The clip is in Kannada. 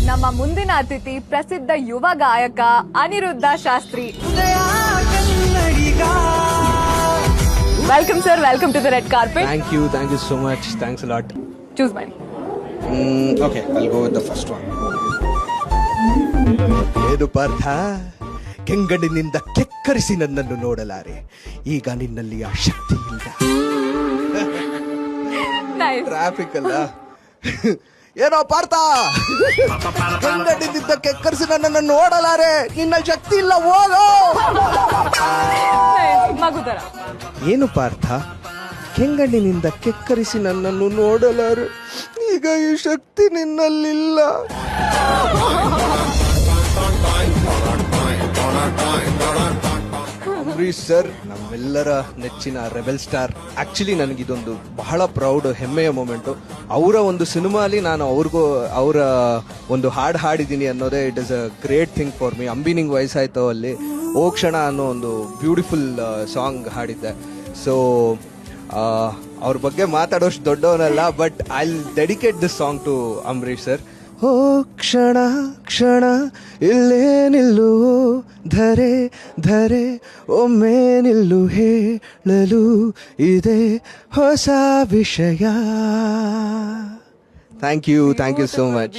ನಮ್ಮ ಮುಂದಿನ ಅತಿಥಿ ಪ್ರಸಿದ್ಧ ಯುವ ಗಾಯಕ Aniruddha Shastri. Welcome sir, welcome to the red carpet. Thank you so much. Thanks a lot. Choose ಮಾಡಿ. Okay, I'll go with the first one. ಏನು ಪಾರ್ಥ, ಕೆಂಗಡಿನಿಂದ ಕೆಕ್ಕರಿಸಿ ನನ್ನನ್ನು ನೋಡಲಾರೆ, ಈಗ ನಿನ್ನಲ್ಲಿ ಆ ಶಕ್ತಿ ಇಲ್ಲ. ಟ್ರಾಫಿಕ್ ಅಲ್ಲ. ಏನೋ ಪಾರ್ಥ, ಕೆಂಗಡಿನಿಂದ ಕೆಕ್ಕರಿಸಿ ನನ್ನನ್ನು ನೋಡಲಾರೆ, ನಿನ್ನ ಶಕ್ತಿ ಇಲ್ಲ, ಹೋಗೋ. ಮಗುತರ. ಏನು ಪಾರ್ಥ, ಕೆಂಗಣ್ಣಿನಿಂದ ಕೆಕ್ಕರಿಸಿ ನನ್ನನ್ನು ನೋಡಲಾರೆ, ಈಗ ಈ ಶಕ್ತಿ ನಿನ್ನಲ್ಲಿಲ್ಲ. ಅಂಬರೀಶ್ ಸರ್ ನಮ್ಮೆಲ್ಲರ ನೆಚ್ಚಿನ ರೆಬೆಲ್ ಸ್ಟಾರ್. ಆಕ್ಚುಲಿ ನನಗಿದೊಂದು ಬಹಳ ಪ್ರೌಡ್, ಹೆಮ್ಮೆಯ ಮೂಮೆಂಟು. ಅವರ ಒಂದು ಸಿನಿಮಾಲಿ ನಾನು ಅವರ ಒಂದು ಹಾಡು ಹಾಡಿದ್ದೀನಿ ಅನ್ನೋದೇ it is a great thing for me. ಅಂಬಿನಿಂಗ್ ವಯಸ್ಸಾಯ್ತು ಅಲ್ಲಿ ಓ ಕ್ಷಣ ಅನ್ನೋ ಒಂದು ಬ್ಯೂಟಿಫುಲ್ ಸಾಂಗ್ ಹಾಡಿದ್ದೆ. ಸೊ ಅವ್ರ ಬಗ್ಗೆ ಮಾತಾಡೋಷ್ಟು ದೊಡ್ಡವನಲ್ಲ, but I dedicate this song to Ambareesh sir. ಓ ಕ್ಷಣ ಕ್ಷಣ ಇಲ್ಲೇ ನಿಲ್ಲು, ಧರೆ ಧರೆ ಒಮ್ಮೆ ನಿಲ್ಲು, ಹೇಳಲು ಇದೆ ಹೊಸ ವಿಷಯ. Thank you so much.